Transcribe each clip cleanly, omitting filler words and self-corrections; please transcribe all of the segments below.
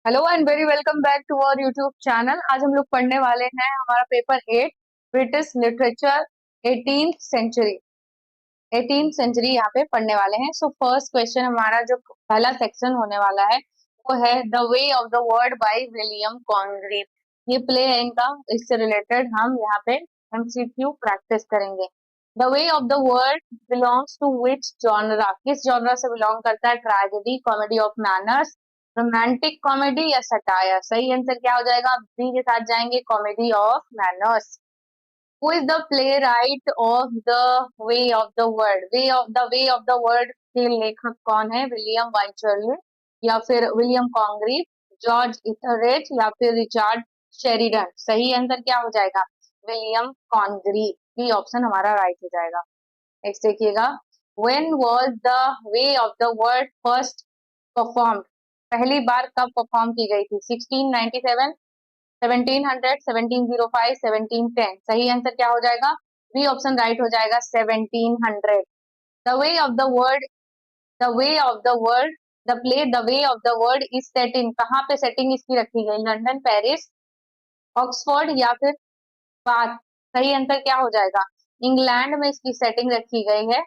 Hello and very welcome back to our YouTube channel. आज हम लोग पढ़ने वाले हैं हमारा paper 8 British literature 18th century. 18th century यहाँ पे पढ़ने वाले हैं। सो फर्स्ट क्वेश्चन हमारा जो पहला सेक्शन होने वाला है वो है the way of the world by William Congreve. ये प्ले है इनका, इससे रिलेटेड हम यहाँ पे एमसीक्यू प्रैक्टिस करेंगे। The way of the world belongs to which genre, किस जॉनरा से बिलोंग करता है? Tragedy, comedy of manners, romantic comedy या सटायर? सही आंसर क्या हो जाएगा? बी के साथ जाएंगे, comedy of manners. Who is the playwright of the Way of the World? Way of the World के लेखक कौन है? विलियम वाइचरले या फिर विलियम कॉन्ग्रीव, जॉर्ज इथररेट या फिर रिचार्ड शेरिडन? सही आंसर क्या हो जाएगा? विलियम कॉन्ग्रीव, बी ऑप्शन हमारा राइट हो जाएगा। नेक्स्ट देखिएगा, When was the Way of the World first performed? पहली बार कब परफॉर्म की गई थी? 1697, 1700, 1705, 1710? सही आंसर क्या हो जाएगा? बी ऑप्शन राइट हो जाएगा, 1700। The way of the world, the way of the world, the play the way of the world is set in, कहाँ पे सेटिंग इसकी रखी गई? लंदन, पेरिस, ऑक्सफोर्ड या फिर बाथ? सही आंसर क्या हो जाएगा? इंग्लैंड में इसकी सेटिंग रखी गई है।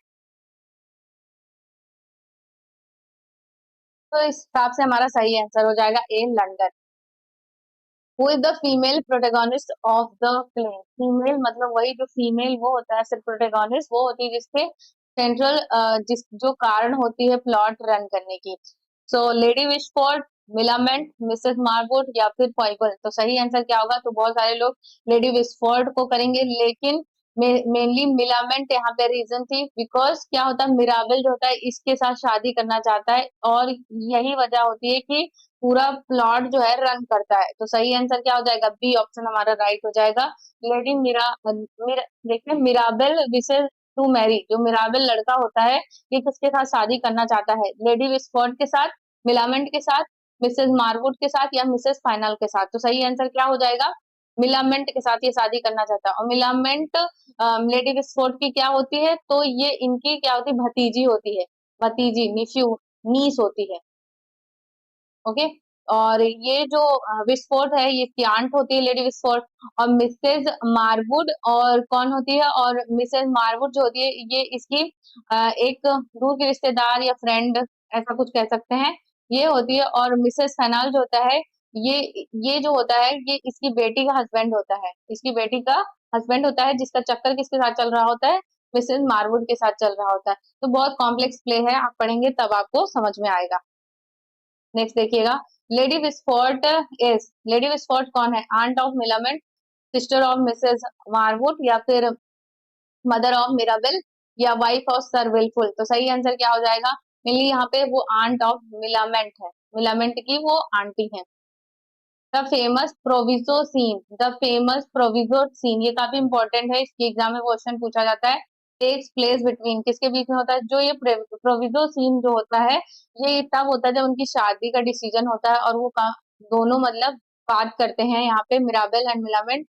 तो इस हिसाब से हमारा सही आंसर हो जाएगा A, London. Who is the female protagonist of the play? Female मतलब वही जो फीमेल वो होता है, सिर्फ प्रोटेगोनिस्ट वो होती है जिसके सेंट्रल जिस जो कारण होती है प्लॉट रन करने की। So lady विशफोर्ड, Millamant, Mrs Marwood या फिर पॉइबल? तो सही आंसर क्या होगा? तो बहुत सारे लोग लेडी विशफोर्ड को करेंगे, लेकिन मेनली मिलामेंट यहाँ पे रीजन थी, बिकॉज क्या होता है, मिराबल जो होता है इसके साथ शादी करना चाहता है और यही वजह होती है कि पूरा प्लॉट जो है रन करता है। तो सही आंसर क्या हो जाएगा? बी ऑप्शन हमारा राइट हो जाएगा। लेडी देखिए, मिराबेल विशेष टू मैरी, जो मिराबेल लड़का होता है ये किसके साथ शादी करना चाहता है? लेडी विस्फोर्ड के साथ, मिलामेंट के साथ, मिसेस मार्वुड के साथ या मिसेस फाइनल के साथ? तो सही आंसर क्या हो जाएगा? मिलामेंट के साथ ये शादी करना चाहता है। और मिलामेंट लेडी विस्फोर्ड की क्या होती है? तो ये इनकी क्या होती है? भतीजी होती है, भतीजी, निफ्यू, नीस होती है। ओके। और ये जो विस्फोट है ये इसकी आंट होती है, लेडी विस्फोट। और मिसेज मार्वुड और कौन होती है? और मिसेज मार्वुड जो होती है ये इसकी एक दूर की रिश्तेदार या फ्रेंड, ऐसा कुछ कह सकते हैं, ये होती है। और मिसेज सनाल जो होता है ये जो होता है ये इसकी बेटी का हस्बैंड होता है, इसकी बेटी का हस्बैंड होता है, जिसका चक्कर किसके साथ चल रहा होता है? मिसेज मार्वुड के साथ चल रहा होता है। तो बहुत कॉम्प्लेक्स प्ले है, आप पढ़ेंगे तब आपको समझ में आएगा। नेक्स्ट देखिएगा, lady Wishfort is, lady Wishfort कौन है? Aunt of Millamant, sister of Mrs Marwood या फिर मदर ऑफ मिराबेल या वाइफ ऑफ सर विलफुल? तो सही आंसर क्या हो जाएगा? मिली यहाँ पे वो आंट ऑफ मिलामेंट है, मिलामेंट की वो आंटी है। The famous proviso scene, the famous proviso scene ये काफी इंपॉर्टेंट है, इसके एग्जाम में क्वेश्चन पूछा जाता है। टेक्स प्लेस बिटवीन, किसके बीच में होता है? जो ये प्रोविजो सीन जो होता है ये तब होता है जब उनकी शादी का डिसीजन होता है और वो दोनों मतलब बात करते हैं यहाँ पे, मिराबेल एंड मिलामेंट।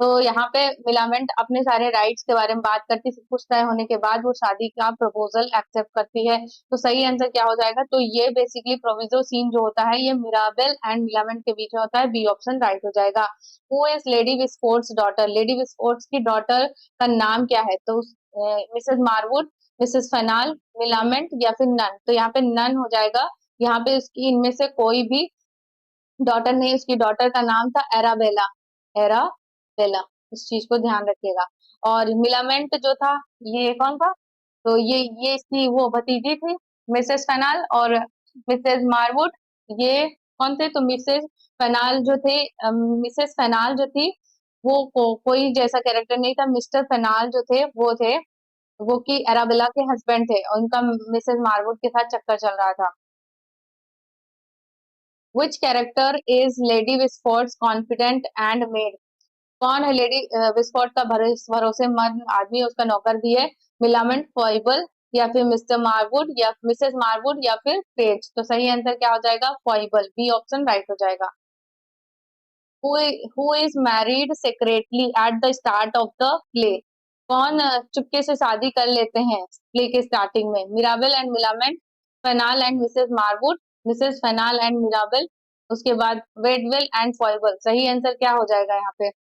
तो यहाँ पे मिलामेंट अपने सारे राइट्स के बारे में बात करती है, सब कुछ तय होने के बाद वो शादी का प्रपोजल एक्सेप्ट करती है। तो सही आंसर क्या हो जाएगा? तो ये बेसिकली प्रोविजो सीन जो होता है ये मिराबेल एंड मिलामेंट के बीच में होता है, बी ऑप्शन राइट हो जाएगा। Who is lady Wishfort's daughter, lady Wishfort's की डॉटर का नाम क्या है? तो Mrs Marwood, Mrs Fainall, Millamant या फिर नन? तो यहाँ पे नन हो जाएगा। यहाँ पे इसकी इनमें से कोई भी डॉटर नहीं, उसकी डॉटर का नाम था एराबेला, एराबेला, इस चीज को ध्यान रखिएगा। और मिलामेंट जो था ये कौन था? तो ये इसकी वो भतीजी थी, मिसेस फेनाल। और मिसेस मार्वुड ये कौन थे? तो मिसेस फेनाल जो थे, मिसेस फेनाल जो थी वो कोई जैसा कैरेक्टर नहीं था, मिस्टर फेनाल जो थे वो थे, वो की एराबेला के हस्बैंड थे और उनका मिसेस मार्वुड के साथ चक्कर चल रहा था। Which character is Lady Wispfort's confident and maid? कौन है लेडी विस्फोर्ट का भरोसेमंद आदमी, उसका नौकर भी है? मिलामेंट, फॉइबल या फिर मिस्टर मार्वुड या मिसेस मार्वुड या फिर पेज? तो सही आंसर क्या हो जाएगा? फॉइबल, बी ऑप्शन राइट हो जाएगा। Who is married secretly at the start of the play? कौन चुपके से शादी कर लेते हैं प्ले के स्टार्टिंग में? Mirabell and Millamant, Fainall and Mrs Marwood, Mrs Fainall and Mirabell? उसके बाद वेटविल एंड फॉइबल। सही आंसर क्या हो जाएगा यहाँ पे?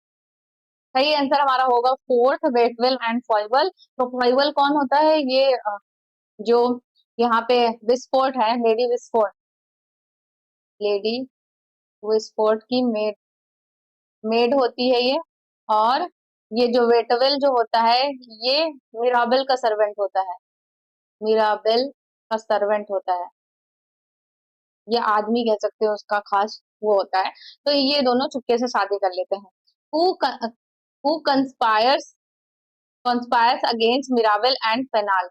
सही आंसर हमारा होगा फोर्थ, वेटविल एंड फॉइबल। तो फॉइबल कौन होता है? ये जो यहाँ पे विस्फोट है, लेडी विस्फोट, लेडी विस्फोट की मेड मेड होती है ये। और ये जो वेटवेल जो होता है, ये मिराबेल का सर्वेंट होता है, मिराबेल का सर्वेंट होता है, ये आदमी कह सकते हो, उसका खास वो होता है। तो ये दोनों चुपके से शादी कर लेते हैं। Who conspires conspires against Mirabell and Fainall,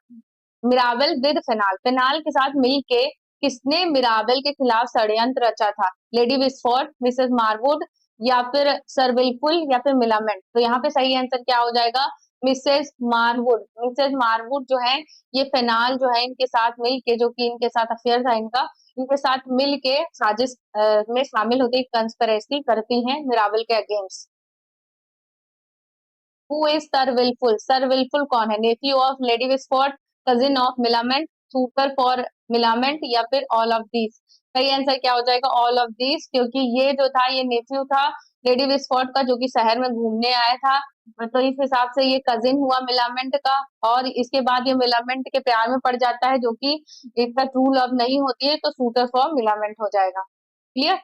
Mirabell with Fainall, Fainall के साथ मिलके किसने मिराबेल के खिलाफ षड्यंत्र रचा था? लेडी विस्फोर्ड, मिसेस मारवुड, या फिर सर विल्फुल, या फिर मिलामेंट। तो यहाँ पे सही आंसर क्या हो जाएगा? मिसेस मारवुड। मिसेस मारवुड जो है, ये फेनाल जो है इनके साथ मिलके, जो कि इनके साथ अफेयर था इनका, इनके साथ मिलके साजिश में शामिल होती, कंस्पिरेसी करती हैं मिराबेल के against. Who is sir Wilfull? Sir Wilfull कौन है? Nephew of lady Wishfort, cousin of Millamant, super for Millamant, या फिर ऑल ऑफ दीज। सही आंसर क्या हो जाएगा? ऑल ऑफ दीज, क्योंकि ये जो था ये नेफ्यू था लेडी विस्फोर्ड का, जो कि शहर में घूमने आया था। तो इस हिसाब से ये कजिन हुआ मिलामेंट का, और इसके बाद ये मिलामेंट के प्यार में पड़ जाता है, जो कि इसका ट्रू लव नहीं होती है, तो सूटर फॉर मिलामेंट हो जाएगा। Clear?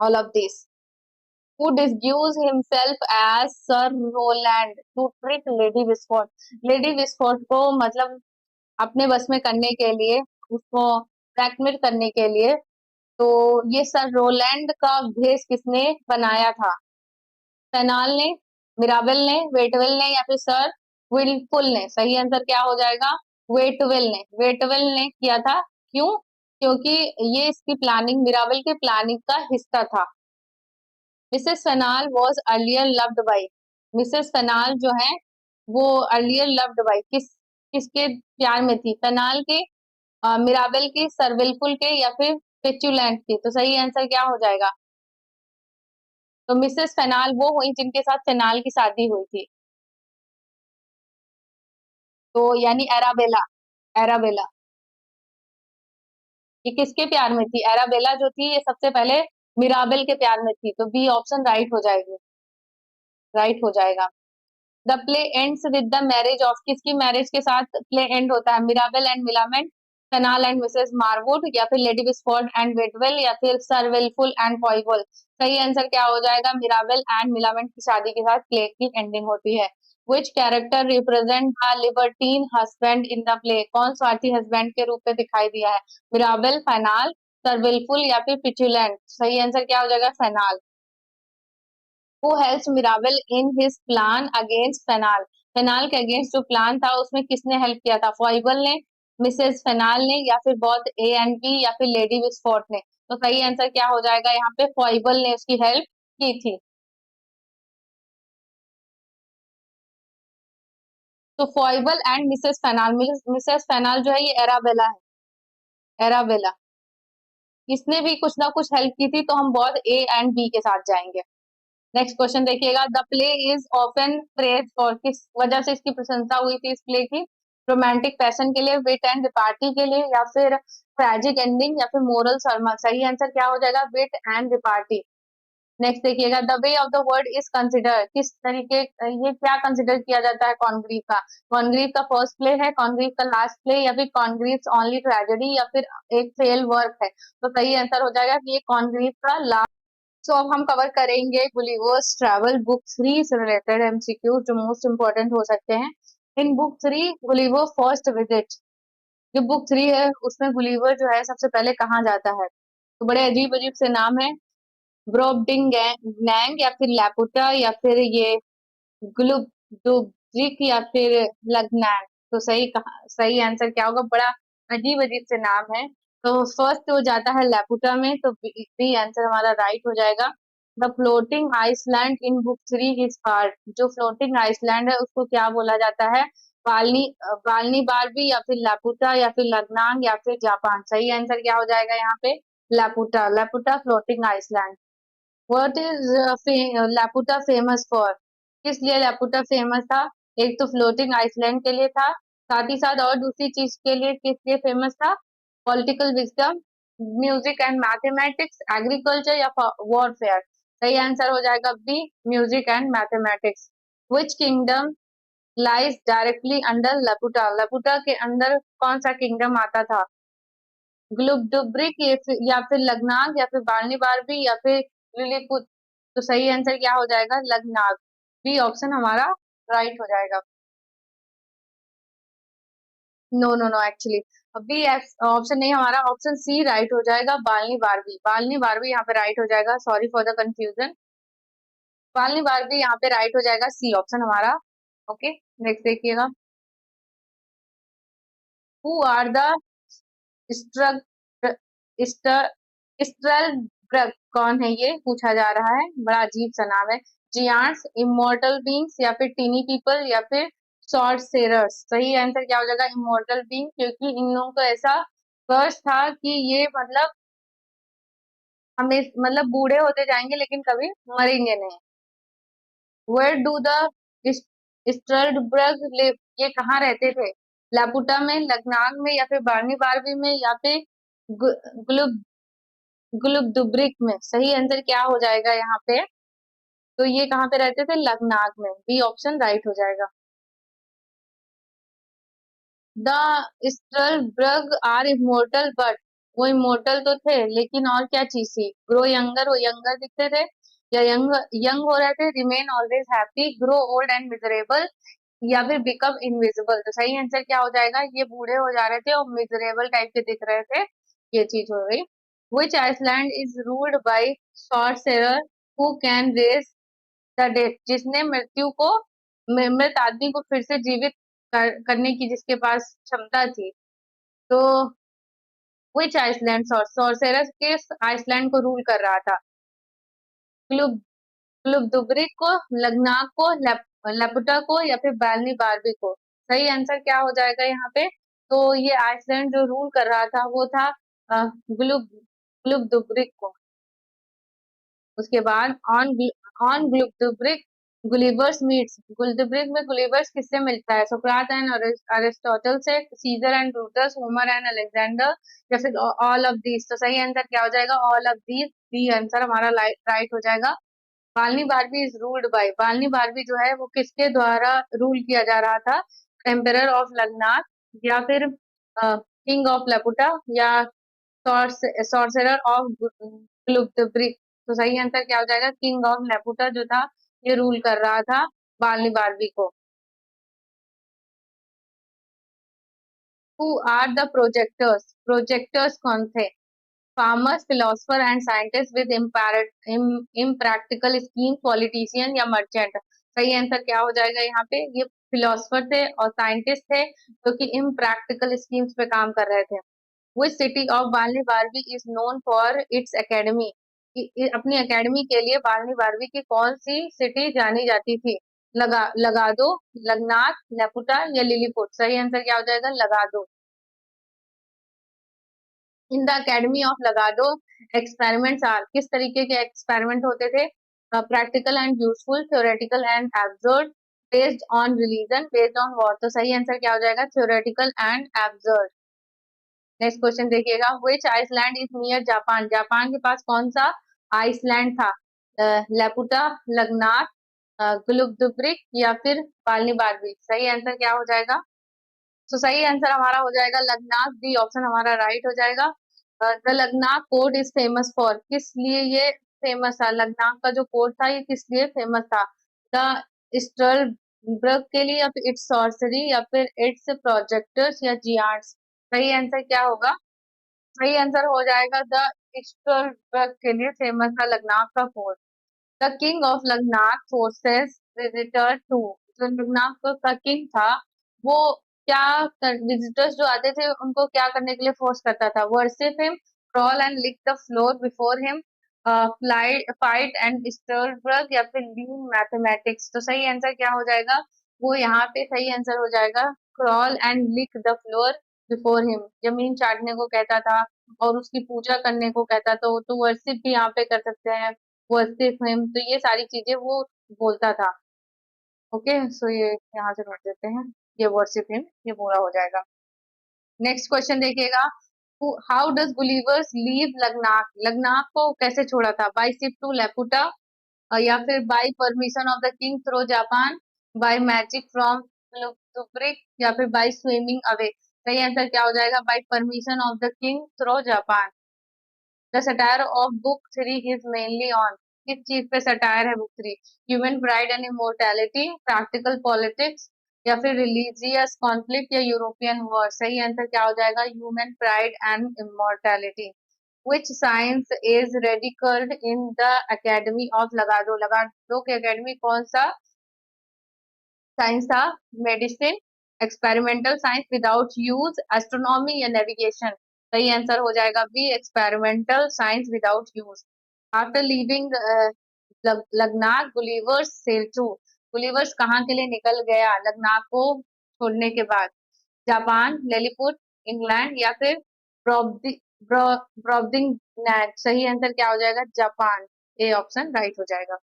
All of this. who disguised himself as Sir Roland to trick Lady Visford। Lady विस्फोट को मतलब अपने बस में करने के लिए, उसको ब्लैकमेल करने के लिए, तो ये सर रोलैंड का भेष किसने बनाया था? फेनाल ने, मिराबेल ने, वेटवेल ने, या फिर सर विल्फुल ने। सही आंसर क्या हो जाएगा? वेटवेल ने। वेटवेल ने किया था। क्यों? क्योंकि ये इसकी प्लानिंग, मिराबेल की प्लानिंग का हिस्सा था। Mrs Fainall was earlier loved by, Mrs Fainall जो है वो अर्लियर लव्ड बाई किसके प्यार में थी? फेनाल के, मिराबेल की, सरविलफुल के, या फिर पेचुलेंट की। तो सही आंसर क्या हो जाएगा? तो मिसेस फेनाल वो हुई जिनके साथ फेनाल की शादी हुई थी, तो यानी एराबेला। एराबेला ये किसके प्यार में थी? एराबेला जो थी ये सबसे पहले मिराबेल के प्यार में थी, तो बी ऑप्शन राइट हो जाएगी, राइट हो जाएगा। The play ends with the marriage of, किसकी मैरिज के साथ प्ले एंड होता है? Mirabell and Millamant, Fainall and Mrs Marwood, या फिर लेडी विस्फोर्ड एंड वेटवेल, या फिर सर विल्फुल एंड फॉइबल। सही आंसर क्या हो जाएगा? मिराबेल एंड मिलामेंट की शादी के साथ प्ले की एंडिंग होती है। Which character represent the libertine husband in the play? कौन स्वार्थी हस्बैंड के रूप में दिखाई दिया है? मिराबेल, फेनाल, सर विल्फुल, या फिर पिचुलेंट। सही आंसर क्या हो जाएगा? Fainall. who helped Mirabell in his plan against Fainall? Fainall के अगेंस्ट जो प्लान था उसमें किसने हेल्प किया था? फॉइबल ने, मिसेस फेनाल ने, या फिर बोथ ए एंड बी, या फिर लेडी विस्फोर्ड ने। तो सही आंसर क्या हो जाएगा? यहाँ पे फॉइबल ने उसकी हेल्प की थी। तो फॉइबल एंड मिसेस फेनाल, मिसेस फेनाल जो है ये एराबेला है, एराबेला, इसने भी कुछ ना कुछ हेल्प की थी, तो हम बोथ ए एंड बी के साथ जाएंगे। नेक्स्ट क्वेश्चन देखिएगा। The play is often praise for, किस वजह से इसकी प्रशंसा हुई थी इस प्ले की? रोमांटिक पैशन के लिए, विट एंड रिपार्टी के लिए, या फिर ट्रेजिक एंडिंग, या फिर मोरल सरमन। सही आंसर क्या हो जाएगा? Wit and repartee. नेक्स्ट देखिएगा। The way of the world is consider, किस तरीके, ये क्या कंसिडर किया जाता है कॉन्ग्रीव का? कॉन्ग्रीव का फर्स्ट प्ले है, कॉन्ग्रीव का लास्ट प्ले, या फिर कॉन्ग्रीव ओनली ट्रेजेडी, या फिर एक फेल वर्क है? तो सही आंसर हो जाएगा कि ये कॉन्ग्रीव का लास्ट। सो अब हम कवर करेंगे गुलिवर्स ट्रैवल बुक 3 से रिलेटेड एमसीक्यू जो मोस्ट इंपोर्टेंट हो सकते हैं। इन बुक 3 गुलिवर फर्स्ट विजिट, जो बुक 3 है उसमें गुलिवर जो है सबसे पहले कहाँ जाता है? तो बड़े अजीब अजीब से नाम है, ब्रोबडिंग नैंग, या फिर लैपुटा, या फिर ये ग्लुब डुब्रिक, या फिर लग्नैंग। तो सही आंसर क्या होगा? बड़ा अजीब अजीब से नाम है। तो फर्स्ट वो जाता है लैपुटा में, तो बी आंसर हमारा राइट हो जाएगा। The floating island in book 3 is part, जो फ्लोटिंग आइसलैंड है उसको क्या बोला जाता है? बालनी, बालनी बारबी, या फिर लापुटा, या फिर लग्नांग, या फिर जापान। सही आंसर क्या हो जाएगा यहाँ पे? Laputa, Laputa floating island. What is Laputa famous for? किस लिए लापुटा फेमस था? एक तो फ्लोटिंग आइसलैंड के लिए था, साथ ही साथ और दूसरी चीज के लिए किस लिए फेमस था? Political wisdom, music and mathematics, agriculture या वॉरफेयर? सही आंसर हो जाएगा B, music and mathematics. Which kingdom lies directly under Laputa? Laputa के अंदर कौन सा किंगडम आता था? ग्लुब्दुब्रिक या फिर लगनाग या फिर बालनी बारबी या फिर लिलीपुट? तो सही आंसर क्या हो जाएगा? लगनाग। बी ऑप्शन हमारा राइट हो जाएगा। No no no, actually B option नहीं, हमारा ऑप्शन सी राइट हो जाएगा, बालनी बारबी। बालनी बारबी यहाँ पे राइट हो जाएगा, सॉरी फॉर द कंफ्यूजन। बालनी बारबी यहाँ पे राइट हो जाएगा, सी ऑप्शन हमारा। ओके, नेक्स्ट देखिएगा। हु आर द स्ट्रग स्ट्रल कौन है, ये पूछा जा रहा है, बड़ा अजीब सा नाम है। जियांट्स, इमोर्टल बींग्स या फिर टीनी पीपल या फिर शॉर्ट सेरर्स? सही आंसर क्या हो जाएगा? इमोर्टल बींग, क्योंकि इन लोगों को ऐसा कर्स था कि ये मतलब हमें मतलब बूढ़े होते जाएंगे लेकिन कभी मरेंगे नहीं। Where do the Struldbrug live? ये कहाँ रहते थे? लापुटा में, लग्नाग में या फिर बार्नी बारबी में या फिर ग्लुब ग्लुब्दुब्रिक में? सही आंसर क्या हो जाएगा यहाँ पे? तो ये कहाँ पे रहते थे? लग्नाग में। बी ऑप्शन राइट हो जाएगा। द स्ट्रलबर्ग आर इमोर्टल बट, वो इमोर्टल तो थे लेकिन और क्या चीज थी? ग्रो यंगर, वो यंगर दिखते थे या यंग यंग हो रहे थे। Remain always happy, grow old and miserable या फिर बिकम इनविजिबल? तो सही आंसर क्या हो जाएगा? ये बूढ़े हो जा रहे थे और मिजरेबल टाइप के दिख रहे थे, ये चीज हो गई। Which island is ruled by sorcerer who can raise the dead? जिसने मृत्यु को मृत आदमी को फिर से जीवित करने की जिसके पास क्षमता थी। तो विच आइसलैंड सॉर्सेरर किस आइसलैंड को रूल कर रहा था? क्लुब क्लुब्दुब्रिक को, लगनाग को, लपुटा को या फिर बैलनी बारबी को? सही आंसर क्या हो जाएगा यहाँ पे? तो ये आइसलैंड जो रूल कर रहा था वो था ग्लुब ग्लुब्दुब्रिक को। उसके बाद on Glubbdubdrib Gulliver's meets, Glubbdubdrib में गुलिवर्स किससे मिलता है? सोक्रात एंड अरिस्टोटल से, Caesar and Brutus, Homer and Alexander या फिर ऑल ऑफ दीज? तो सही आंसर क्या हो जाएगा? All of these. D answer हमारा राइट हो जाएगा। बालनी बारबी इज रूल्ड बाय, बालनी बारबी जो है वो किसके द्वारा रूल किया जा रहा था? एम्परर ऑफ लगनाथ या फिर किंग ऑफ लपुटा या सॉर्सरर ऑफ ग्लुब्दुब्रिक? तो सही आंसर क्या हो जाएगा? किंग ऑफ लेपुटा जो था ये रूल कर रहा था बालनी बारबी को। Who are the projectors? Projectors कौन थे? Farmers, philosopher and scientist with impractical scheme, politician या मर्चेंट? सही आंसर क्या हो जाएगा यहाँ पे? ये फिलोसफर थे और साइंटिस्ट थे जो कि इम्प्रैक्टिकल स्कीम्स पे काम कर रहे थे। Which city of बालनी Barbie is known for its academy? अपनी एकेडमी के लिए बालनी बारबी की कौन सी सिटी जानी जाती थी? लगा दो, लगनाथ, लेपुटा या लिलीपुट? सही आंसर क्या हो जाएगा? Lagado. In the academy of Lagado experiments are, किस तरीके के एक्सपेरिमेंट होते थे? Practical and useful, theoretical and absurd, based on religion, based on war? तो सही आंसर क्या हो जाएगा? Theoretical and absurd. Next question देखिएगा। Which island is near Japan? Japan के पास कौन सा आइसलैंड था? लेपुटा, लगनाथ, गुलुब्दुब्रिक या फिर बालनी बारबी? सही आंसर क्या हो जाएगा? तो सही आंसर हमारा हो जाएगा लगनाथ। बी ऑप्शन हमारा राइट हो जाएगा। The Luggnagg court is famous for, किस लिए ये फेमस था? लगनाथ का जो कोर्ट था ये किस लिए फेमस था? द स्टर्ल ब्रग के लिए या फिर इट्स सॉर्सरी या फिर इट्स प्रोजेक्टर्स या जियार्ड्स? सही आंसर क्या होगा? सही आंसर हो जाएगा द स्टर्ल ब्रग के लिए फेमस था लगनाथ का fort. The king of Luggnagg forces visitor to, जो लगनाथ का किंग था वो क्या विजिटर्स जो आते थे उनको क्या करने के लिए फोर्स करता था? Worship him, crawl and lick the floor before him, fly fight and Sturberg या फिर लीन मैथमेटिक्स? तो सही आंसर क्या हो जाएगा? वो यहाँ पे सही आंसर हो जाएगा crawl and lick the floor before him, जमीन चाटने को कहता था और उसकी पूजा करने को कहता था। तो वर्शिप भी यहाँ पे कर सकते हैं, वर्शिप हिम, तो ये सारी चीजें वो बोलता था। ओके, सो ये यहाँ से नोट देते हैं, ये वर्शिप हिम, ये पूरा हो जाएगा। नेक्स्ट क्वेश्चन देखिएगा। हाउ डज गुलिवर्स लीव लग्नाक, लग्नाक को कैसे छोड़ा था? बाय शिप टू लेपुटा, या फिर by permission of the king through Japan, by magic from टुब्रिक, या फिर बाय स्विमिंग अवे। सही आंसर क्या हो जाएगा? By permission of the king through Japan. The satire of book three is mainly on, किस चीज पे सटायर है book three? Human pride and immortality, practical politics, या फिर रिलीजियस कॉन्फ्लिक्ट, या यूरोपियन वॉर। सही आंसर क्या हो जाएगा? Human pride and immortality. Which science is ridiculed in the Academy of Lagado? Lagado की अकेडमी कौन सा साइंस था? Medicine, experimental science without use, astronomy, या नेविगेशन। सही आंसर हो जाएगा B, experimental science without use. After leaving Luggnagg, Gulliver's sail to, Gulliver's कहाँ के लिए निकल गया लग्नाक को छोड़ने के बाद? जापान, लिलीपुट, इंग्लैंड, या फिर ब्रॉबडिंगनैक। सही आंसर क्या हो जाएगा? जापान। ए ऑप्शन राइट हो जाएगा।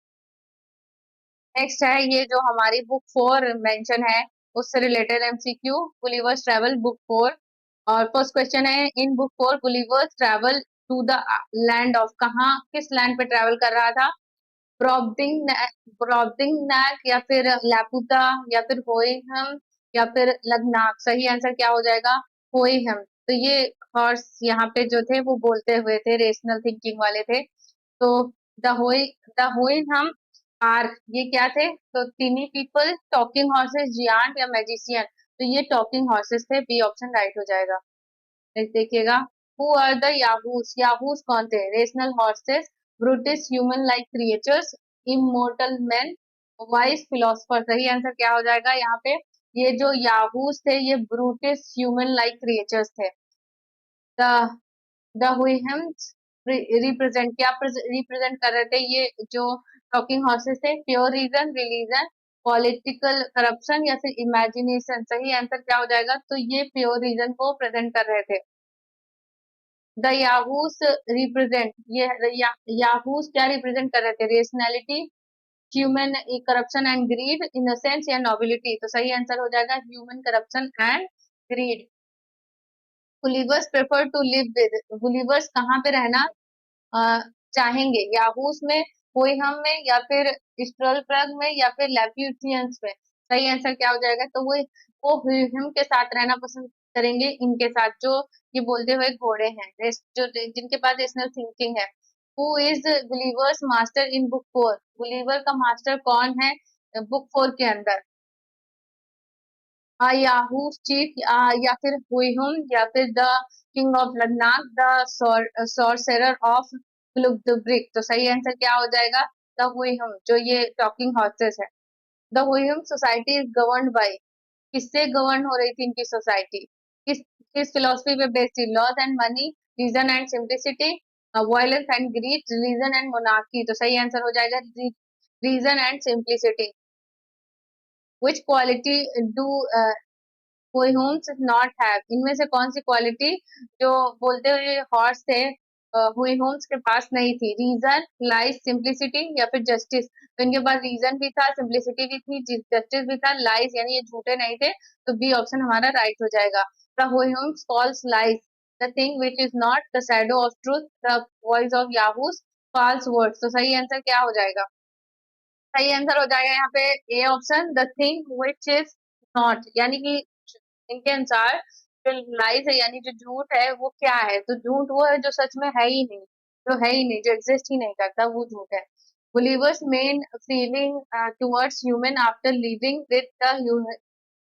नेक्स्ट है ये जो हमारी बुक 4 मेंशन है उससे related MCQ, Gulliver's travel book 4। और फर्स्ट क्वेश्चन है, in book 4 Gulliver's travel to the land of, कहाँ किस लैंड पे ट्रेवल कर रहा था? ब्रॉबडिंगनैक, या फिर लापुता, या फिर होइहम, या फिर लग्नाक। सही आंसर क्या हो जाएगा? होइहम। तो ये हॉर्स यहाँ पे जो थे वो बोलते हुए थे, रेशनल थिंकिंग वाले थे। तो द होई द होइहम आर, ये क्या थे? तो तीनी पीपल, टॉकिंग हॉर्सेस, जियांट, या मैजिशियन। तो ये टॉकिंग हॉर्सेस थे, बी ऑप्शन राइट हो जाएगा। नेक्स्ट देखिएगा, हु आर द याहूस, याहूस कौन थे? Rational horses, brutish human like creatures, immortal man, wise philosopher. सही आंसर क्या हो जाएगा यहाँ पे? ये जो याहूस थे ये ब्रूटिश ह्यूमन लाइक क्रिएचर्स थे। द द हुइहम्स रिप्रेजेंट, क्या रिप्रेजेंट कर रहे थे ये जो टॉकिंग हॉर्सेस थे? Pure reason, religion, political corruption, या फिर इमेजिनेशन। सही आंसर क्या हो जाएगा? तो ये प्योर रीजन को प्रेजेंट कर रहे थे। द याहूस रिप्रेजेंट, ये याहूस क्या रिप्रेजेंट कर रहे थे? Rationality, human corruption and greed, innocence, या नोबिलिटी। तो सही आंसर हो जाएगा human corruption and greed. Gulliver's prefer to live with, Gulliver's कहाँ पे रहना चाहेंगे? याहूस में, होइहम में, या फिर स्ट्रलबर्ग में, या फिर लैप्यूटियंस में। सही आंसर क्या हो जाएगा? तो वो हुइहम के साथ रहना पसंद करेंगे, इनके साथ जो ये बोलते हुए घोड़े हैं, जो जिनके पास रेशनल थिंकिंग है। Who is Gulliver's master in book 4, Gulliver का मास्टर कौन है बुक 4 के अंदर? याहू चीफ, या फिर हुइहुम, या फिर the king of Ladakh, the sorcerer of brick. तो सही आंसर क्या हो जाएगा? द हुइहुम, जो ये टॉकिंग हॉर्सेस है। The Houyhnhnm society is governed by, किससे गवर्न हो रही थी इनकी सोसाइटी? किस फिलोसफी पे बेस्ड थी? Laws and money, reason and simplicity, violence and greed, reason and monarchy. तो सही आंसर हो जाएगा reason and simplicity. Which quality do Houyhnhnms not have, इनमें से कौन सी क्वालिटी जो बोलते हुए हॉर्स थे हुई होम्स के पास नहीं थी? रीजन, लाइस, सिंप्लिसिटी, या फिर जस्टिस। तो इनके पास रीजन भी था, सिंप्लिसिटी भी थी, जस्टिस भी था, लाइस यानी ये झूठे नहीं थे। तो बी ऑप्शन हमारा राइट हो जाएगा। The Houyhnhnms false lies, the thing which is not the shadow of truth, the voice of Yahoos, false words. तो सही आंसर क्या हो जाएगा? सही आंसर हो जाएगा यहाँ पे A option, the thing which is not, यानी कि इनके अनुसार जो लाइज है यानी जो झूठ है वो क्या है? तो झूठ वो है जो सच में है ही नहीं, जो है ही नहीं, जो एग्जिस्ट ही नहीं करता, वो झूठ है। Gulliver's main feeling towards human after living with the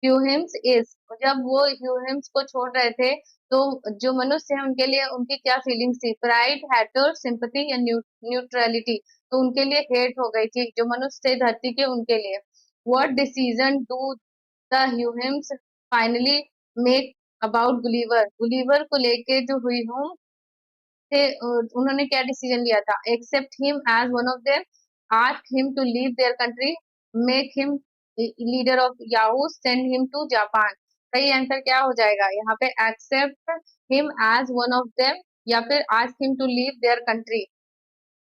Houyhnhnms is, जब वो ह्यूहिम्स को छोड़ रहे थे तो जो मनुष्य है उनके लिए उनकी क्या फीलिंग्स थी? प्राइड, हैटर, सिंपैथी, या न्यूट्रलिटी। तो उनके लिए हेट हो गई थी, जो मनुष्य थे धरती के उनके लिए। What decision do the Houyhnhnms finally make about Gulliver, Gulliver को लेके जो हुई हूँ थे उन्होंने क्या डिसीजन लिया था? Accept him as one of them, ask him to leave their country, make him leader of Yahoo, send him to Japan. सही आंसर क्या हो जाएगा यहाँ पे? Accept him as one of them, या फिर ask him to leave their country.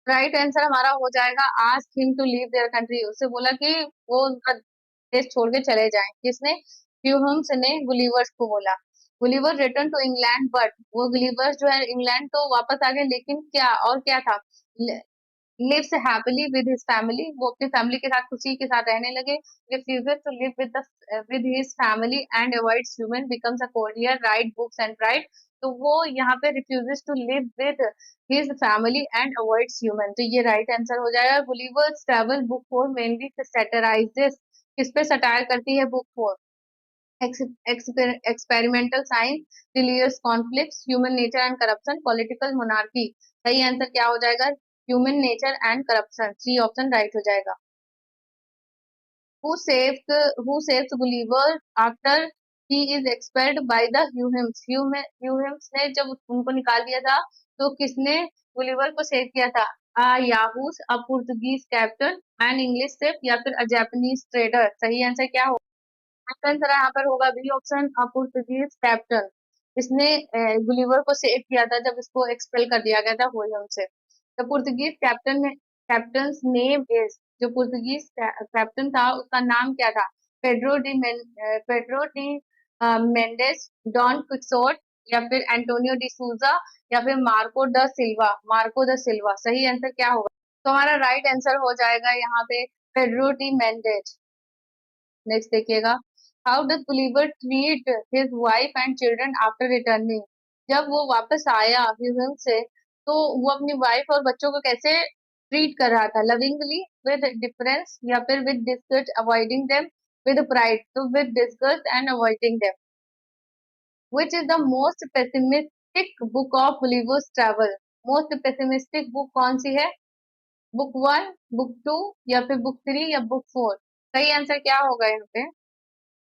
Right answer हमारा हो जाएगा ask him to leave their country, उससे बोला कि वो उनका देश छोड़ के चले जाएं। किसने? ह्यूहम्स ने गुलिवर्स को बोला। Gulliver return to England but वो गुलिवर जो है इंग्लैंड तो वापस आ गए, लेकिन क्या और क्या था, lives happily with his family, वो अपनी फैमिली के साथ खुशी के साथ रहने लगे। Refuses to live with his family and avoids human, becomes a courier, write books and write. तो वो यहाँ पे refuses to live with his family and avoids human, तो ये राइट आंसर हो जाएगा। Gulliver's travel book four mainly satirises, किस पे सटायर करती है book four, experimental science, religious conflicts, human nature and corruption, political monarchy. सही आंसर क्या हो जाएगा, human nature and corruption, C option right हो जाएगा। Who saves Gulliver after he is expelled by the Houyhnhnms, Houyhnhnms ने जब उनको निकाल दिया था, तो किसने गुलिवर को सेव किया था, Yahoos, a Portuguese captain, an English ship, या फिर अ जापानीज ट्रेडर। सही आंसर क्या हो, आंसर यहाँ पर होगा बी ऑप्शन, पुर्तगीज कैप्टन। इसने गुलिवर को सेव किया था जब इसको एक्सपेल कर दिया गया था होयम से। The Portuguese captain name is, जो पुर्तगीज कैप्टन था उसका नाम क्या था, Pedro de Mendez, Don Quixote, या फिर एंटोनियो डी सूजा, या फिर मार्को द सिल्वा। सही आंसर क्या होगा, तो हमारा राइट आंसर हो जाएगा यहाँ पे पेड्रो डी मेंडेस। नेक्स्ट देखिएगा, how does Gulliver treat his wife and children after returning, जब वो वापस आया ह्यूम से, तो वो अपनी वाइफ और बच्चों को कैसे ट्रीट कर रहा था, लविंगली, विद डिफरेंस, या फिर with disgust, avoiding them, with pride, तो with disgust and avoiding them. Which is the most pessimistic book of Gulliver's travel, most pessimistic book कौन सी है, बुक वन, बुक टू, या फिर बुक थ्री, या book four. सही answer क्या होगा यहाँ पे,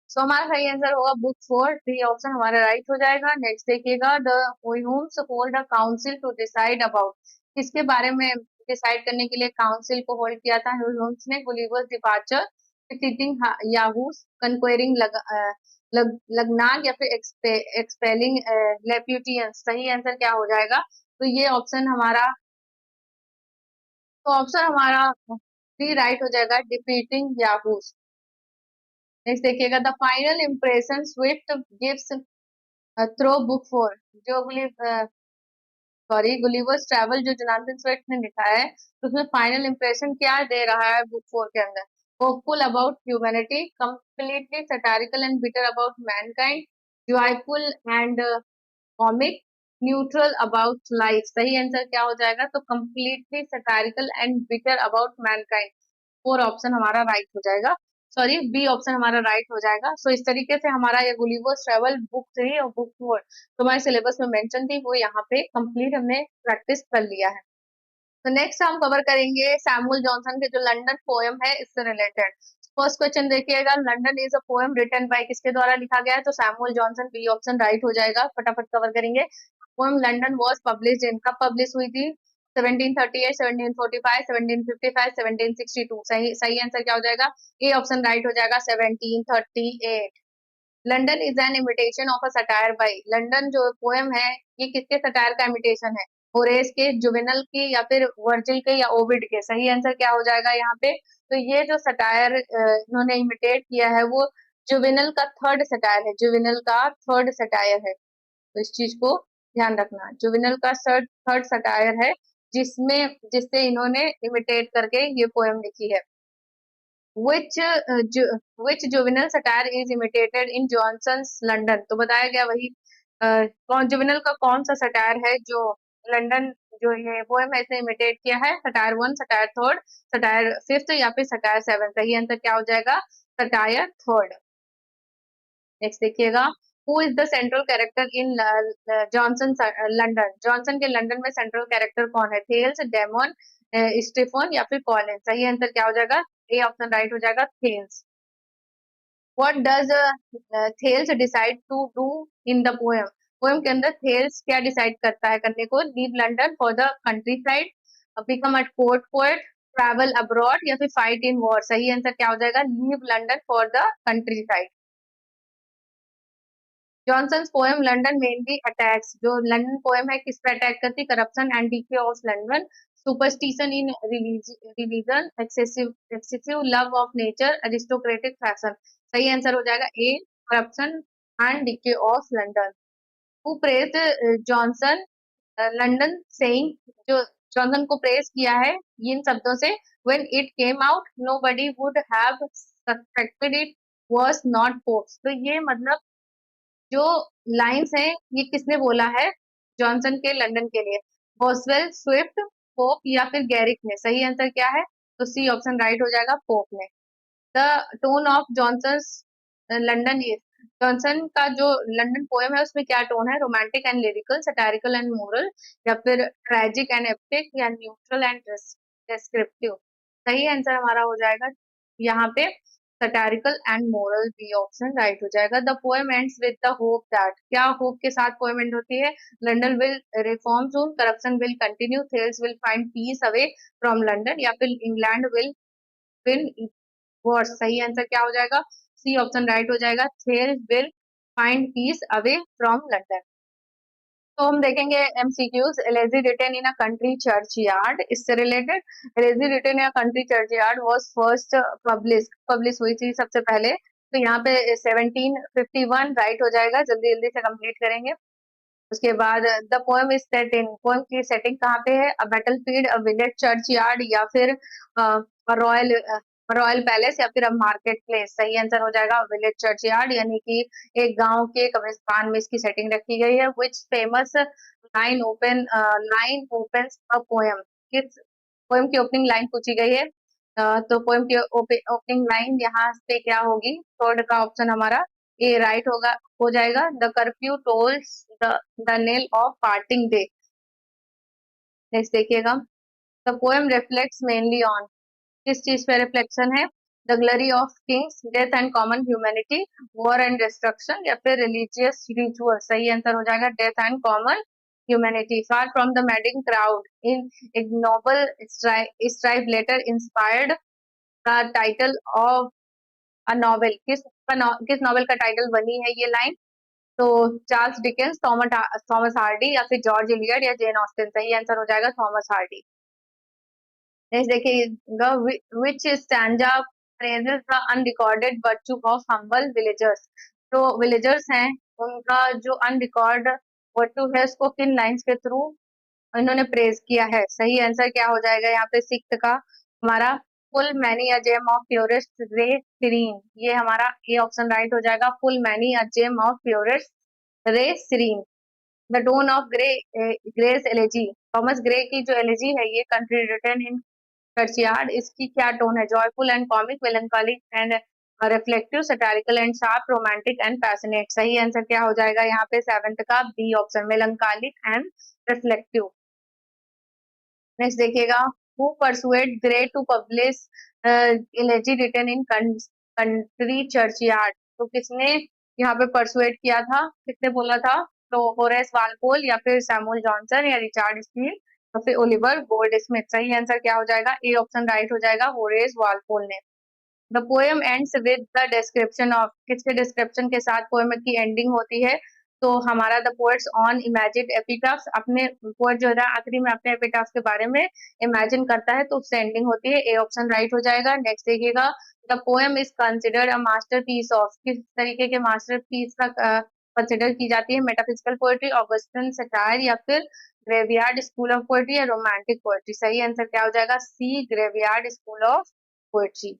सो हमारा सही आंसर होगा बुक फोर, डी ऑप्शन हमारा राइट हो जाएगा। नेक्स्ट देखिएगा, the Houyhnhnms hold a council to decide about, किसके बारे में डिसाइड करने के लिए काउंसिल को होल्ड किया था हुइम्स ने, गुलिवर्स डिपार्चर, विजिटिंग याहूस, कंक्वेरिंग लगनाग, या फिर एक्सपेलिंग लेप्यूटियंस। सही आंसर क्या हो जाएगा, तो ये ऑप्शन हमारा, तो ऑप्शन हमारा बी राइट हो जाएगा, डिफीटिंग याहूस। नेक्स्ट देखिएगा, the final impression Swift gives through book four, जो गुलिवर्स ट्रैवल जो जोनाथन स्विफ्ट ने लिखा है, तो उसमें फाइनल इम्प्रेशन क्या दे रहा है बुक फोर के अंदर, hopeful about humanity, completely satirical and bitter about Mankind, joyful and comic, neutral about life. सही आंसर क्या हो जाएगा, तो completely satirical and bitter about Mankind, four option हमारा राइट हो जाएगा, सॉरी बी ऑप्शन हमारा राइट हो जाएगा। सो इस तरीके से हमारा ये गुलिवर्स ट्रेवल बुक थ्री और बुक फोर तो हमारे सिलेबस में मेंशन थी, वो यहाँ पे कंप्लीट हमने प्रैक्टिस कर लिया है। तो नेक्स्ट हम कवर करेंगे सैमुअल जॉनसन के जो लंदन पोएम है इससे रिलेटेड। फर्स्ट क्वेश्चन देखिएगा, London is a poem written by, किसके द्वारा लिखा गया है, तो Samuel Johnson, B option right हो जाएगा। फटाफट कवर करेंगे। Poem London was published in, कब पब्लिश हुई थी, 1738, 1745, 1755, 1762। सही सही आंसर क्या हो जाएगा, ए ऑप्शन राइट हो जाएगा, 1738। London is an imitation of a satire by, London जो पोएम है ये किसके सटायर का इमिटेशन है, होरेस के, जुवेनल के, या फिर वर्जिल के, या ओविड के। सही आंसर क्या हो जाएगा यहाँ पे, तो ये जो सटायर इन्होंने इमिटेट किया है वो जुवेनल का थर्ड सटायर है, जुवेनल का थर्ड सटायर है, तो इस चीज को ध्यान रखना, जुवेनल का थर्ड सटायर है जिसमें जिससे इन्होंने इमिटेट करके ये पोएम लिखी है। which which juvenile satire is imitated in Johnson's London, तो बताया गया वही कौन जुवेनल का कौन सा सटायर है जो लंदन जो ये पोएम है इसने इमिटेट किया है, satire one, satire third, satire fifth, या फिर सटायर सेवन। सही आंसर क्या हो जाएगा, सटायर थर्ड। नेक्स्ट देखिएगा, who is the central character in Johnson London, Johnson के लंदन में सेंट्रल कैरेक्टर कौन है, थेल्स, डेमन, स्टीफन, या फिर कॉलिन। सही आंसर क्या हो जाएगा, ए ऑप्शन राइट हो जाएगा, Thales. What does Thales decide to do in the poem, poem के अंदर थेल्स क्या डिसाइड करता है करने को, leave London for the countryside, become a court poet, travel abroad, या फिर फाइट इन वॉर। सही आंसर क्या हो जाएगा, leave London for the countryside. Johnson's poem London mainly attacks, जो लंदन पोएम है किस पर अटैक करती, corruption and decay of London, superstition in religion, excessive love of nature, aristocratic fashion. सही आंसर हो जाएगा A, corruption and decay of London. Who praised Johnson London saying, जो Johnson को प्रेस किया है इन शब्दों से, when it came out nobody would have suspected it was not Pope. तो ये मतलब जो लाइंस हैं ये किसने बोला है, जॉनसन के लंदन के लिए, बॉसवेल, स्विफ्ट, पोप या फिर गैरिक ने। सही आंसर क्या है, तो सी ऑप्शन राइट हो जाएगा, पोप ने। The tone of Johnson's London is, Johnson का जो लंदन पोएम है उसमें क्या टोन है, romantic and lyrical, satirical and moral, या फिर ट्रेजिक एंड एपिक, या न्यूट्रल एंड डिस्क्रिप्टिव। सही आंसर हमारा हो जाएगा यहाँ पे satirical and moral, B option right हो जाएगा। The poem ends with the hope that, क्या होप के साथ पोएम एंड होती है, London will reform soon, corruption will continue, Thales will find peace away from London, या फिर इंग्लैंड विल विन वर्स। सही आंसर क्या हो जाएगा, सी ऑप्शन राइट हो जाएगा, Thales will find peace away from London. तो हम देखेंगे MCQs, elegy written in a country churchyard, इससे related, elegy written in a country churchyard was first publish हुई थी सबसे पहले, तो यहाँ पे 1751 राइट हो जाएगा, जल्दी जल्दी से कंप्लीट करेंगे। उसके बाद the poem is set in, poem की सेटिंग कहाँ पे है, a battle field, a village church yard, या फिर रॉयल रॉयल पैलेस, या फिर अ मार्केट प्लेस। सही आंसर हो जाएगा विलेज चर्च यार्ड, यानी कि एक गांव के कब्रिस्तान में इसकी सेटिंग रखी गई है। Which famous line opens a poem, किस पोएम की ओपनिंग लाइन पूछी गई है, तो पोएम की ओपनिंग लाइन यहाँ पे क्या होगी, थर्ड का ऑप्शन हमारा ए राइट होगा, हो जाएगा, the curfew tolls the knell of parting day. Next देखिएगा, the poem reflects mainly on, किस चीज पे रिफ्लेक्शन है, the glory of kings, death and common humanity, war and destruction, या फिर रिलीजियस रिचुअल। सही आंसर हो जाएगा death and common humanity. Far from the madding crowd in ignoble strife later inspired the title of a novel, किस novel का title बनी है ये लाइन, तो चार्ल्स डिकेंस, थॉमस हार्डी, या फिर जॉर्ज इलियट, या जेन ऑस्टिन। सही आंसर हो जाएगा थॉमस हार्डी। नेक्स्ट देखिएगा, which stanza praises the unrecorded virtue of humble villagers, तो विलेजर्स हैं उनका जो अनरिकॉर्ड वर्च्यू है उसको किन लाइंस के थ्रू इन्होंने प्रेज किया है। सही आंसर क्या हो जाएगा यहाँ पे, सिक्स का हमारा, full many a gem of purest ray serene, ये हमारा ए ऑप्शन राइट हो जाएगा, full many a gem of purest ray serene. The tone of Gray's elegy, Thomas Gray की जो एलेजी है ये कंट्री रिटन इन चर्चयार्ड, इसकी क्या टोन है, joyful and comic, melancholic and reflective, satirical and sharp, romantic and passionate. सही answer क्या हो जाएगा यहाँ पे, सेवेंथ का B option, melancholic and reflective. Next देखिएगा, who persuaded Gray to publish elegy written in country churchyard, तो किसने यहाँ पे परसुएड किया था, किसने बोला था, तो होरेस वालपोल, या फिर सैमुअल जॉनसन, या रिचार्ड स्टील, या फिर ओलिवर गोल्डस्मिथ। सही आंसर क्या हो जाएगा, ए ऑप्शन राइट हो जाएगा, होरेस वालपोल ने। The poem ends with the description of, किसके डिस्क्रिप्शन के साथ पोएम की एंडिंग होती है, तो हमारा द पोएट्स ऑन इमेजिड एपिटाफ्स, अपने पोएट जो है आखिरी में अपने एपिटाफ्स के बारे में इमेजिन करता है तो उससे एंडिंग होती है, ए ऑप्शन राइट हो जाएगा। नेक्स्ट देखिएगा, the poem is considered a masterpiece of, किस तरीके के मास्टरपीस का कंसिडर की जाती है, मेटाफिजिकल पोएट्री, ऑगस्टन सटायर, या फिर ग्रेवयार्ड स्कूल ऑफ पोएट्री, या रोमांटिक पोएट्री। सही आंसर क्या हो जाएगा, C graveyard school of poetry.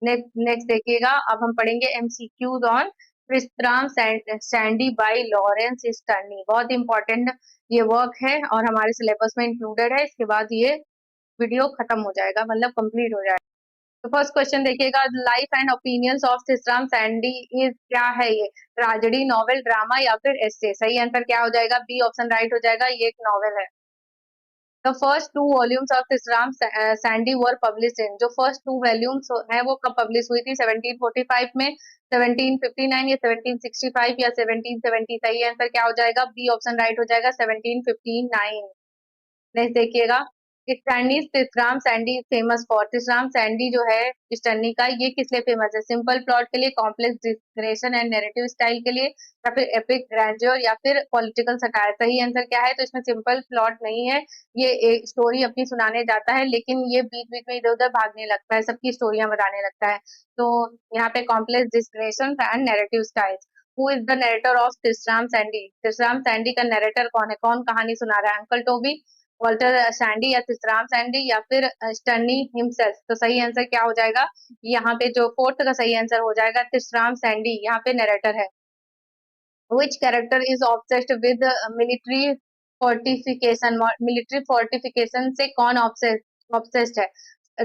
Next देखिएगा, अब हम पढ़ेंगे MCQs on Tristram Shandy by Laurence Sterne, बहुत इंपॉर्टेंट ये वर्क है और हमारे सिलेबस में इंक्लूडेड है, इसके बाद ये वीडियो खत्म हो जाएगा, मतलब कंप्लीट हो जाएगा। तो फर्स्ट क्वेश्चन देखिएगा, life and opinions of Tristram Shandy is, क्या है ये, ट्रेजेडी, नॉवेल, ड्रामा, या फिर एस्से। सही आंसर क्या हो जाएगा, बी ऑप्शन राइट हो जाएगा, ये एक नॉवेल है। The first two volumes of Tisram Sandy were published in, जो first two volumes है वो कब publish हुई थी, 1745 में, 1759 या 1765 या 1770। सही आंसर क्या हो जाएगा, बी ऑप्शन राइट हो जाएगा, 1759। नेक्स्ट देखिएगा, स्टैंडीज तिसराम सैंडी फेमस फॉर, तिसराम सैंडी जो है स्टैंडी का, ये किस लिए फेमस है, सिंपल प्लॉट के लिए, complex description and narrative style के लिए, या फिर एपिक ग्रैंडियर, या फिर पॉलिटिकल सटायर। सही आंसर क्या है, तो इसमें सिंपल प्लॉट नहीं है, ये एक स्टोरी अपनी सुनाने जाता है लेकिन ये बीच बीच में इधर उधर भागने लगता है, सबकी स्टोरियां बताने लगता है, तो यहाँ पे complex description and narrative style. Who is the narrator of Tristram Shandy? Tristram Shandy का नरेटर कौन है? कौन कहानी सुना रहा है? अंकल टोबी, वॉल्टर सैंडी या ट्रिस्ट्राम सैंडी या फिर स्टर्नी हिमसेल्फ? तो सही आंसर क्या हो जाएगा? यहाँ पे जो फोर्थ का सही आंसर हो जाएगा ट्रिस्ट्राम सैंडी, यहाँ पे नरेटर है। Which character is obsessed with military fortification? Military fortification से कौन ऑब्सेस्ड है?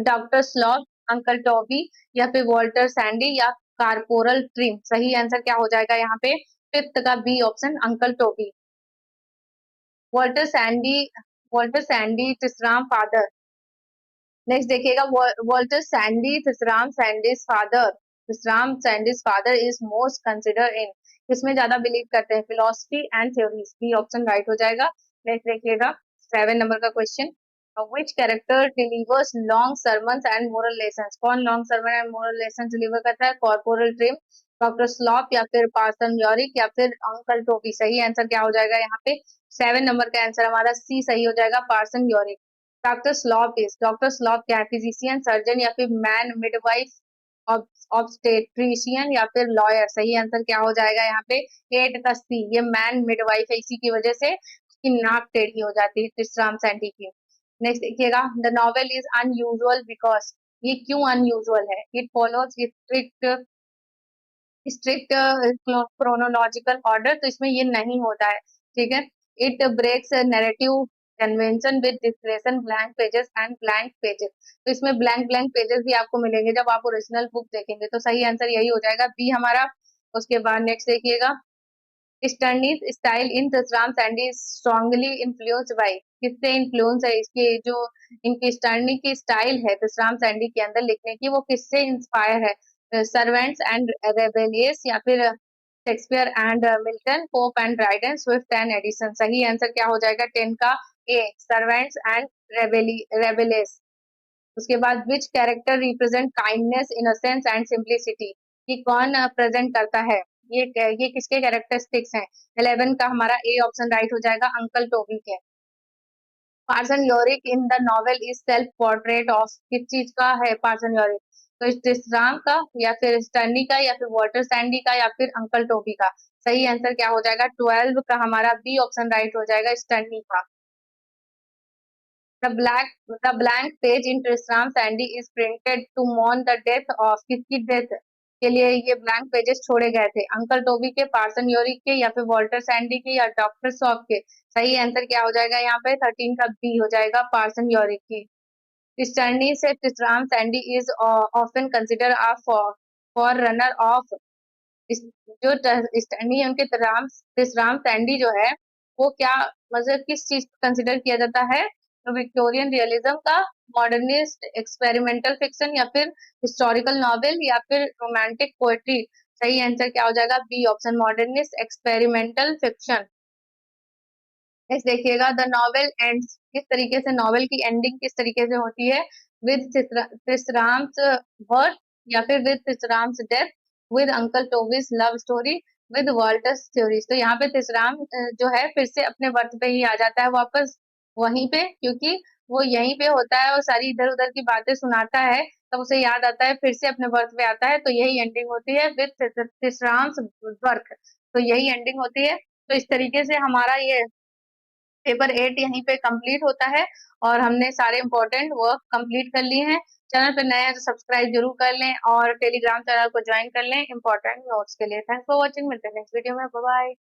डॉक्टर स्लॉथ, अंकल टॉबी या फिर वॉल्टर सैंडी या कारपोरल ट्रिम? सही आंसर क्या हो जाएगा यहाँ पे? फिफ्थ का B option, uncle Toby. Walter Shandy, Walter Shandy Tristram father. Next देखिएगा, Walter Shandy Tristram Shandy's father, Tristram Shandy's father is most consider in? किसमें ज्यादा बिलीव करते हैं? Philosophy and theories, B option right हो जाएगा। Next देखिएगा 7 number का question, which character delivers long sermons and moral lessons? कौन long sermon and moral lesson deliver करता है? कॉर्पोरल ट्रिम, डॉक्टर स्लॉप या फिर पार्सन यॉरिक या फिर अंकल टोपी? सही आंसर क्या हो जाएगा यहाँ पे? 7 नंबर का आंसर हमारा सी सही हो जाएगा, Parson Yorick. Doctor Slop is, doctor Slop क्या है? फिजिशियन, सर्जन या फिर मैन मिडवाइफ, ऑब्स्टेट्रिशियन या फिर लॉयर? सही आंसर क्या हो जाएगा यहाँ पे? 8 का सी, ये मैन मिडवाइफ है, इसी की वजह से उसकी नाक टेढ़ी हो जाती है ट्रिस्ट्राम सैंडी की। नेक्स्ट देखिएगा, the novel is unusual because? ये क्यों अनयूजुअल है? It follows strict strict chronological order, तो इसमें ये नहीं होता है, ठीक है। It breaks narrative convention with description, blank pages and blank pages, तो इसमें ब्लैंक ब्लैंक पेजेस भी आपको मिलेंगे जब आप ओरिजिनल बुक देखेंगे, तो सही आंसर यही हो जाएगा, बी हमारा। उसके बाद नेक्स्ट देखिएगा, Sterne's style in Tristram Shandy strongly influenced by? किससे इन्फ्लुएंस है? इसकी जो इनकी स्टर्नी की स्टाइल है तिसराम सैंडी के अंदर लिखने की, वो किससे इंस्पायर है? सर्वेंट्स एंड रेबेलियस या फिर Shakespeare and Milton, pope and Dryden, Swift and Edison? सही आंसर क्या हो जाएगा? 10 का ए, सर्वेंट्स एंड रेबेलियस। उसके बाद विच character represent kindness, innocence and simplicity? ये कौन प्रेजेंट करता है? ये किसके कैरेक्टरिस्टिक्स हैं? 11 का हमारा ए ऑप्शन राइट हो जाएगा, अंकल टोबी के। Parson Yorick in the novel is self portrait of? किस चीज का है पार्सन योरिक? तो ट्रिस्राम का या फिर स्टर्नी का या फिर वॉल्टर सैंडी का या फिर अंकल टोबी का? सही आंसर क्या हो जाएगा? 12 का हमारा बी ऑप्शन राइट हो जाएगा, स्टर्नी का। The blank page in Tristram Shandy is printed to mourn the death of? किसकी डेथ के लिए ये ब्लैंक पेजेस छोड़े गए थे? अंकल टोबी के, पार्सन योरिक के या फिर वॉल्टर सैंडी के या डॉक्टर सॉप के? सही आंसर क्या हो जाएगा यहाँ पे? 13 का बी हो जाएगा, पार्सन योरिक की। स्टर्नी से Tristram Shandy is often consider a forerunner of? जो स्टैंडी है उनके तिसराम सैंडी जो है, वो क्या, मतलब किस चीज कंसिडर किया जाता है? तो विक्टोरियन रियलिज्म का, मॉडर्निस्ट एक्सपेरिमेंटल फिक्शन या फिर हिस्टोरिकल नॉवेल या फिर रोमांटिक पोएट्री? सही आंसर क्या हो जाएगा? B option, modernist experimental fiction. Next देखिएगा, द नॉवेल एंड्स, किस तरीके से नॉवेल की एंडिंग किस तरीके से होती है? विद तिसराम्स बर्थ या फिर with Tristram's death, with uncle Toby's love story, with Walter's theories? तो यहाँ पे तिसराम जो है फिर से अपने बर्थ पे ही आ जाता है वापस, वहीं पे, क्योंकि वो यहीं पे होता है और सारी इधर उधर की बातें सुनाता है, तब उसे याद आता है, फिर से अपने बर्थ पे आता है, तो यही एंडिंग होती है विद तिसराम्स बर्थ, तो यही एंडिंग होती है। तो इस तरीके से हमारा ये पेपर 8 यहीं पे कंप्लीट होता है और हमने सारे इंपॉर्टेंट वर्क कंप्लीट कर लिए हैं। चैनल पे नए हैं तो सब्सक्राइब जरूर कर लें और टेलीग्राम चैनल को ज्वाइन कर लें इंपॉर्टेंट नोट्स के लिए। थैंक्स फॉर वॉचिंग, मिलते हैं नेक्स्ट वीडियो में, बाय बाय।